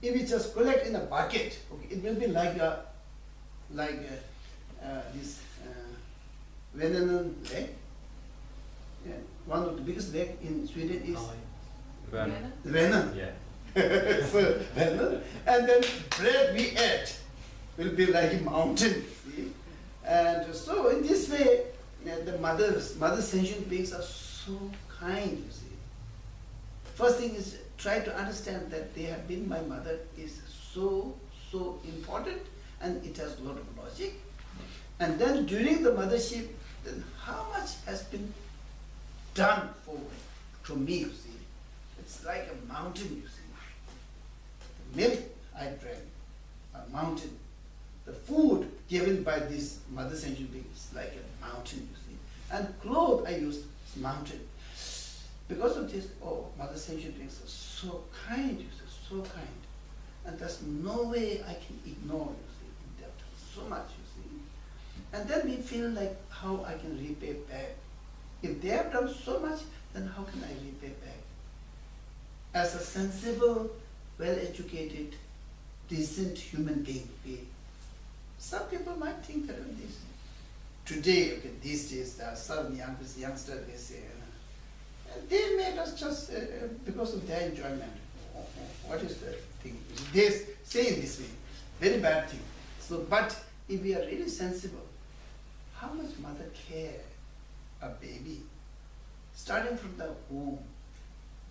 If we just collect in a bucket, okay, it will be like this venom lake. Yeah. One of the biggest lake in Sweden is venom. Yeah. So venom, and then bread we ate will be like a mountain. See, and so in this way, the mother sentient beings are so kind. You see. First thing is try to understand that they have been my mother is so important, and it has a lot of logic. And then during the mothership, then how much has been done for me, you see. It's like a mountain, you see. The milk I drank, a mountain. The food given by this mother sentient being is like a mountain, you see. And clothes I used is mountain. Because of this, mother sentient beings are so kind, you see, so kind. And there's no way I can ignore, you see. They have done so much, you see. And then we feel like how I can repay back. If they have done so much, then how can I repay back? As a sensible, well-educated, decent human being, some people might think that this. Today, okay, these days, there are some youngsters, they say, they made us just because of their enjoyment. What is the thing? They say in this way, very bad thing. So, but if we are really sensible, how much mother care a baby, starting from the womb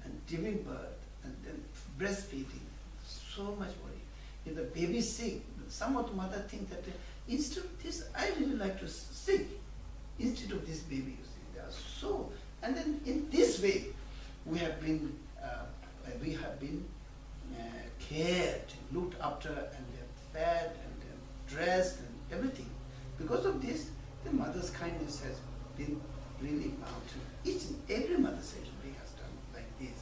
and giving birth and then breastfeeding, so much worry. If the baby is sick, some of the mother think that instead of this, I really like to sick instead of this baby. You see, they are so. And then in this way, we have been cared, looked after, and fed, and dressed, and everything. Because of this, the mother's kindness has been really mountain. Each and every mother sentient being has done like this.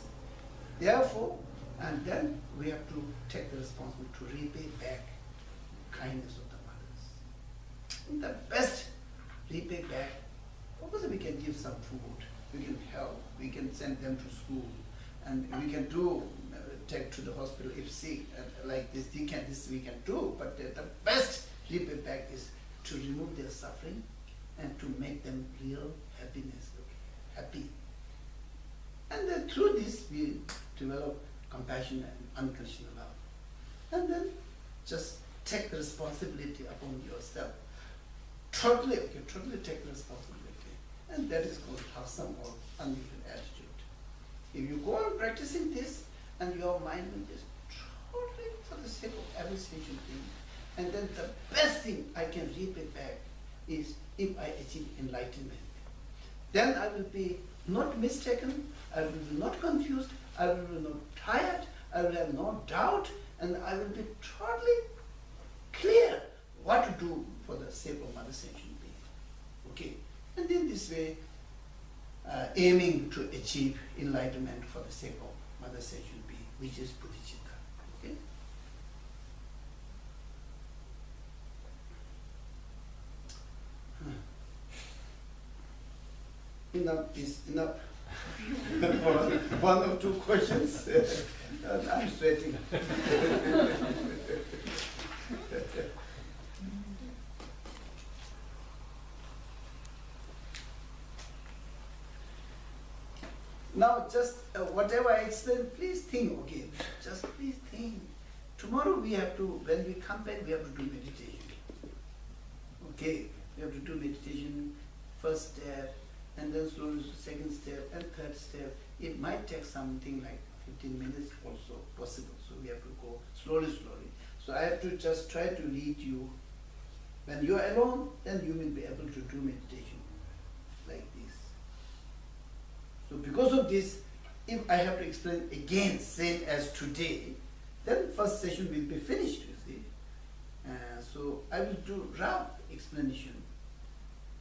Therefore, and then we have to take the responsibility to repay back kindness of the mothers. And the best repay back, of course we can give some food, we can help, we can send them to school, and we can do, take to the hospital if sick, like this, we can do, but the best repay back is to remove their suffering and to make them real happiness, okay? Happy. And then through this we develop compassion and unconditional love. And then just take the responsibility upon yourself. Totally take the responsibility. And that is called awesome or unyielding attitude. If you go on practicing this, and your mind will just totally the sake of every sentient thing. And then the best thing I can repay back is if I achieve enlightenment. Then I will be not mistaken, I will be not confused, I will be not tired, I will have no doubt, and I will be totally clear what to do for the sake of Mother Sentient Being. Okay? And in this way, aiming to achieve enlightenment for the sake of Mother Sentient Being, which is Bodhicitta. Okay? Enough is enough. One or two questions. I'm sweating. Now, just whatever I explain, please think, okay? Just please think. Tomorrow we have to, when we come back, we have to do meditation. Okay? We have to do meditation, first step, and then slowly second step, and third step. It might take something like 15 minutes also possible. So we have to go slowly. So I have to just try to lead you. When you are alone, then you will be able to do meditation like this. So because of this, if I have to explain again, same as today, then first session will be finished, you see. So I will do rough explanation.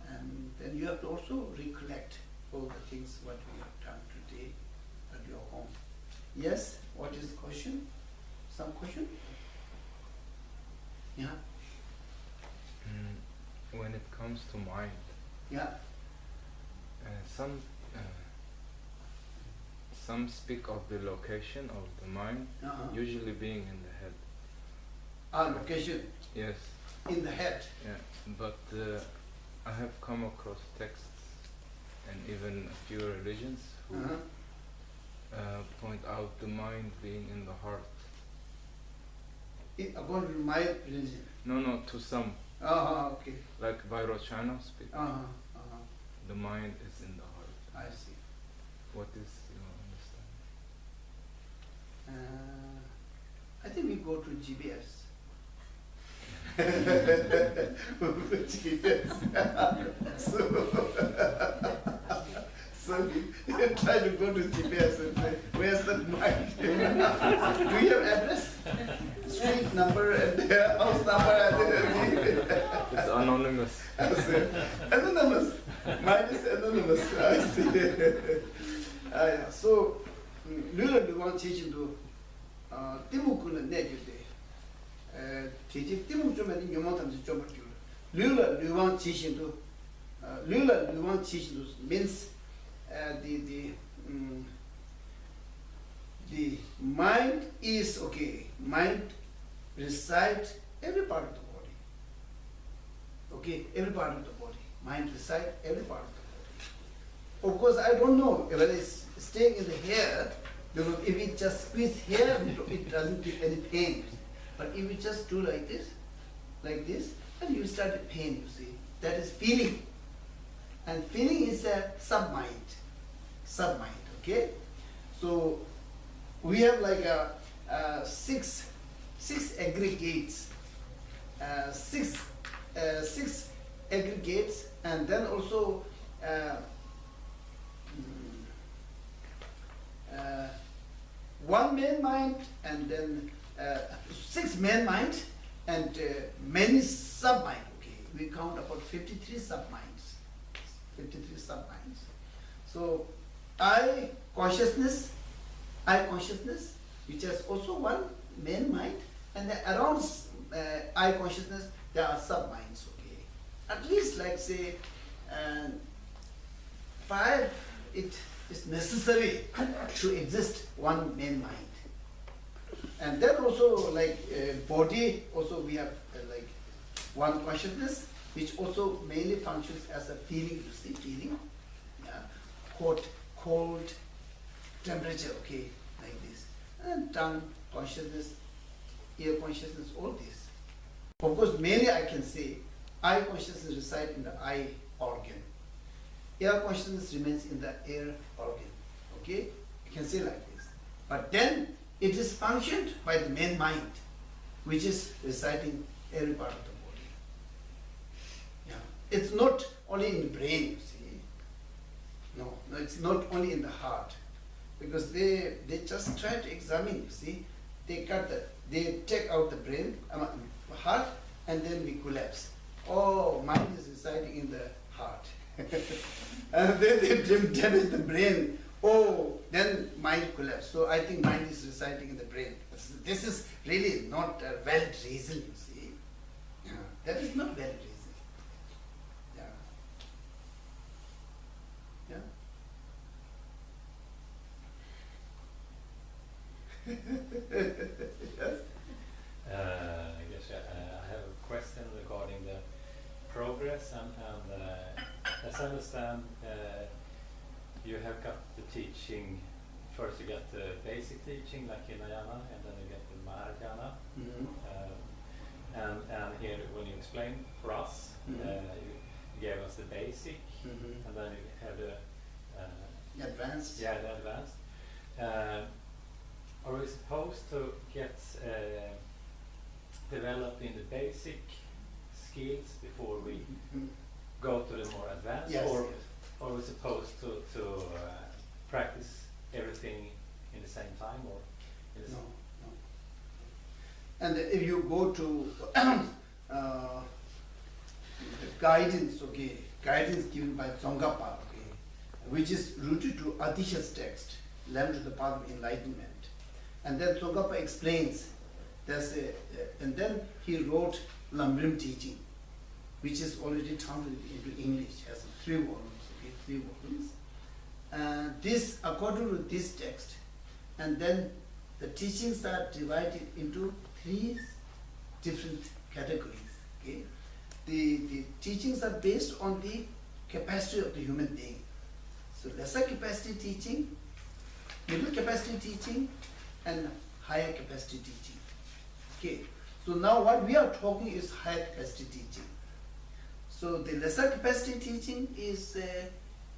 And then you have to also recollect all the things what we have done today at your home. Yes? What is the question? Some question? Yeah? When it comes to mind, Yeah? some speak of the location of the mind, usually being in the head. Location Yes, in the head. yeah. But I have come across texts and even a few religions who point out the mind being in the heart. According to my religion. No, to some. Okay. Like Vairocana speak. The mind is in the heart. I see. What is your understanding? I think we go to GBS. So we try to go to GPS and say, where's that mind? Do you have address? Street number and house number? It's anonymous. Anonymous. Mine is anonymous. I see. So, Lula want teaching to Timukuna negative. Teaching Timukuna you want them to jump at you. Lula want teaching to Lula want teaching to means the mind is okay. Mind resides every part of the body. Okay, every part of the body. Mind resides every part of the body. Of course, I don't know whether it's staying in the hair, because if it just squeeze here, it doesn't give any pain. But if you just do like this, and you start with pain, you see. That is feeling. And feeling is a sub-mind, okay? So we have like six aggregates, six aggregates, and then also one main mind, and then 6 main minds, and many sub-minds. Okay, we count about 53 sub-minds. 53 sub-minds. So I consciousness, which has also one main mind, and then around I consciousness there are sub-minds. Okay, at least like say 5. It is necessary to exist one main mind. And then also like body, also we have like one consciousness, which also mainly functions as a feeling, you see, feeling. Yeah. Cold, temperature, okay, like this. And tongue consciousness, ear consciousness, all this. Of course, mainly I can say eye consciousness resides in the eye organ. Ear consciousness remains in the ear organ. Okay? You can say like this. But then it is functioned by the main mind. which is reciting every part of the body. Yeah. It's not only in the brain, you see. No, it's not only in the heart. Because they just try to examine, you see. They take out the brain, heart, and then we collapse. Oh, mind is residing in the heart. And then they damage the brain. Oh, then mind collapse. So I think mind is residing in the brain. This is really not a valid reason, you see. Yeah, that is not valid reason. Yeah. Yes. Geshe, I have a question regarding the progress and as I understand, you have got the teaching. First, you get the basic teaching like Hinayana, and then you get the Mahayana. And here, when you explained for us, you gave us the basic, and then you have the advanced. Yeah, the advanced. Are we supposed to get developed in the basic skills before we go to the more advanced, Yes, or yes. are we supposed to practice everything in the same time, or in the No, no. And if you go to the guidance, okay, guidance given by Tsongkhapa, okay, which is rooted to Atisha's text, 11 to the Path of Enlightenment. And then Tsongkhapa explains, and then he wrote Lamrim teaching, which is already translated into English, has 3 volumes, okay, 3 volumes. This, according to this text, and then the teachings are divided into 3 different categories. Okay? The teachings are based on the capacity of the human being. So lesser capacity teaching, middle capacity teaching, and higher capacity teaching. Okay. So now what we are talking is higher capacity teaching. So the lesser capacity teaching is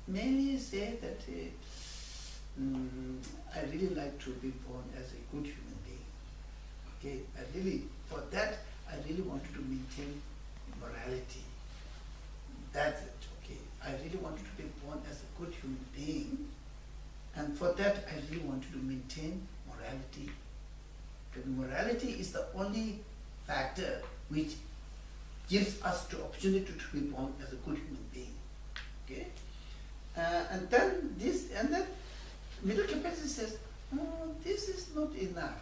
mainly say that I really like to be born as a good human being. Okay, for that I really wanted to maintain morality. That's it. Okay, I really wanted to be born as a good human being, and for that I really wanted to maintain morality. Because morality is the only factor which gives us the opportunity to be born as a good human being. Okay, and then middle capacity says, oh, this is not enough.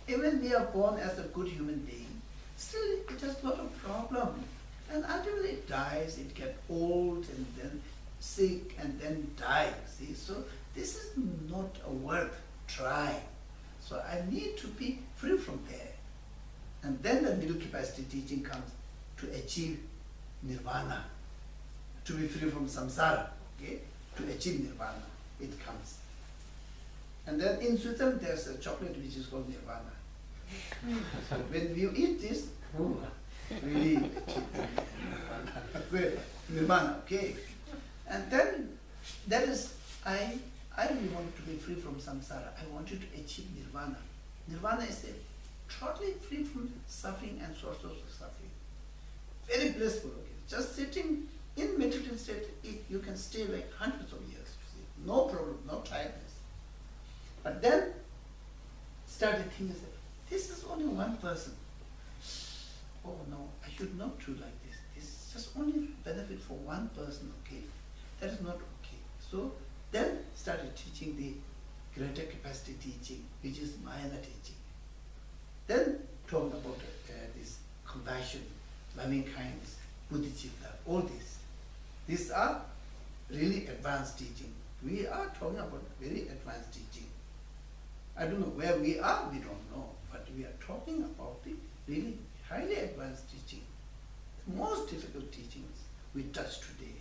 Even we are born as a good human being, still it has got a problem. And until it dies, it gets old and then sick and then dies. See, so this is not a worth trying. So I need to be free from there. And then the middle capacity teaching comes to achieve nirvana, to be free from samsara, okay? To achieve nirvana, it comes. And then in Switzerland there's a chocolate which is called nirvana. So when you eat this, really achieve nirvana. Nirvana, okay? And then that is, I really wanted to be free from samsara. I wanted to achieve nirvana. Nirvana is totally free from suffering and sources of suffering. Very blissful, okay? Just sitting in meditative state, you can stay like hundreds of years, you see. No problem, no tiredness. But then started thinking, this is only one person. Oh no, I should not do like this. This is just only benefit for one person, okay? That is not okay. So then started teaching the greater capacity teaching, which is Mahayana teaching. Then talking about this compassion, loving kindness, Bodhicitta, all this. These are really advanced teaching. We are talking about very advanced teaching. I don't know where we are, we don't know, but we are talking about the really highly advanced teaching. The most difficult teachings we touch today.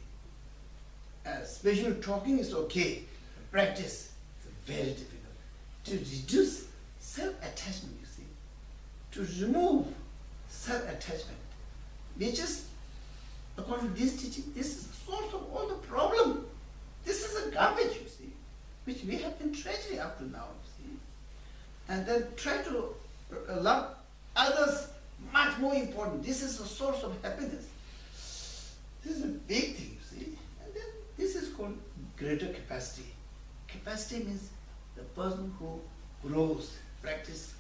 Spiritual talking is okay, practice is very difficult. To reduce self-attachment, you see, to remove self-attachment, which is, according to this teaching, this is the source of all the problem. This is a garbage, you see, which we have been treasuring up to now, you see. And then try to love others much more important. This is the source of happiness. This is a big thing, you see. And then this is called greater capacity. Capacity means the person who grows, practice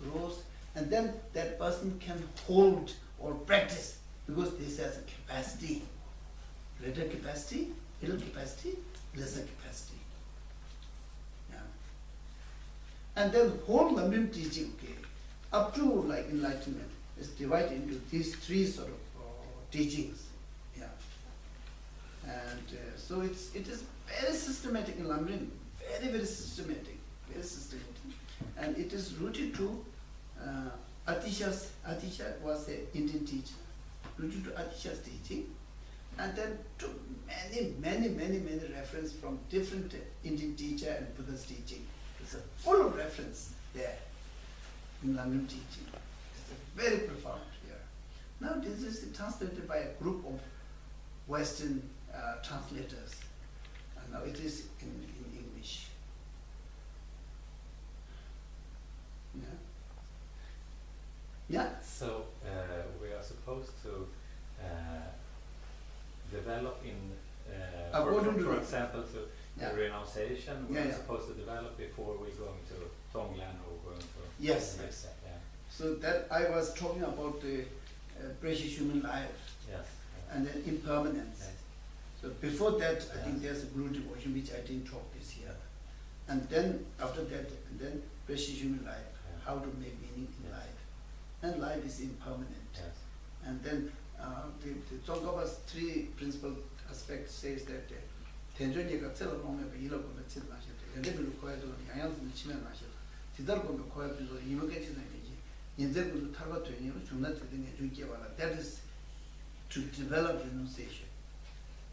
grows, and then that person can hold or practice because this has a capacity. Greater capacity, little capacity, lesser capacity. Yeah. And then whole Lamrim teaching, okay, up to like enlightenment, is divided into these three sort of teachings. Yeah. And so it is very systematic in Lamrim, very systematic, and it is rooted to Atisha was an Indian teacher, rooted to Atisha's teaching, and then to many references from different Indian teacher and Buddha's teaching. It's a full of reference there in Lamrim teaching. It's very profound here. Now this is translated by a group of Western translators, and now it is in English. Yeah. Yeah. So we are supposed to develop in, for example, to the renunciation. We are supposed to develop before we're going to Tonglen or going to yes. Yeah. So that I was talking about the precious human life. Yes. And then impermanence. Yes. So before that, I think there's a guru devotion which I didn't talk this year. And then after that, and then precious human life, how to make meaning in life. And life is impermanent. Yes. And then the Tsongkhapa's three principal aspects says that Tenjoniga tsela nome ba ila ko tsil na shete. Yende bilu koya do yang yang chime na shete. Tidar ko koya bilu imuge chi na meji. Yenze bilu tarba to ni chungna tede ne juke wala. That is to develop renunciation.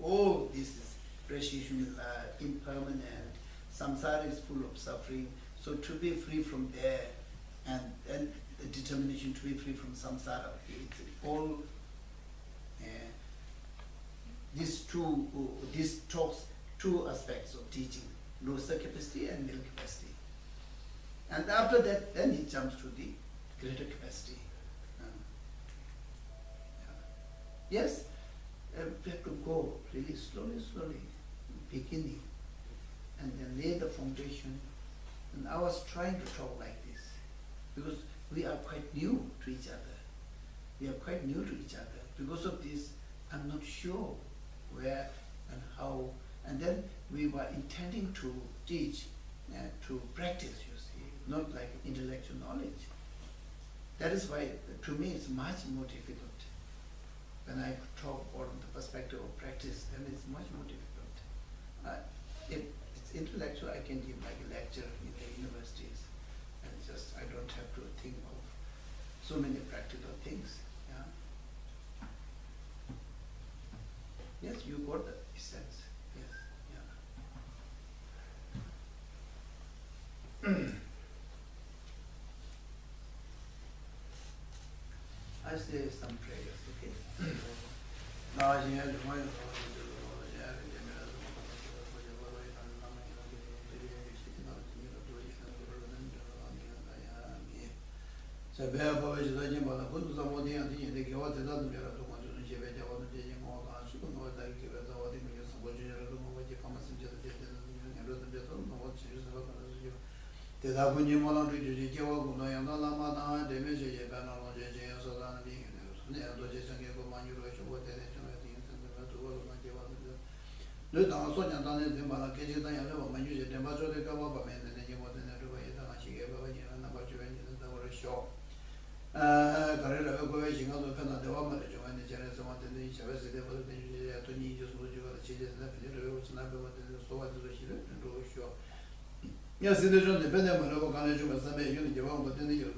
Oh, this is precious human life, impermanent. Samsara is full of suffering. So to be free from there, and then the determination to be free from samsara. It's all these talks two aspects of teaching: lower capacity and middle capacity. And after that, then he jumps to the greater capacity. Yes, we have to go really slowly, beginning, and then lay the foundation. And I was trying to talk like this because we are quite new to each other. Because of this, I'm not sure where and how. And then we were intending to teach, to practice, you see, not like intellectual knowledge. That is why, to me, it's much more difficult. When I talk about the perspective of practice, then it's much more difficult. If it's intellectual, I can give like a lecture in the universities, and just I don't have to think of so many practical things. Yeah. Yes, you got the essence. Yes. Yeah. I say some prayers, okay? Yes, it is dependent on the connection with some unit, you won't put in the you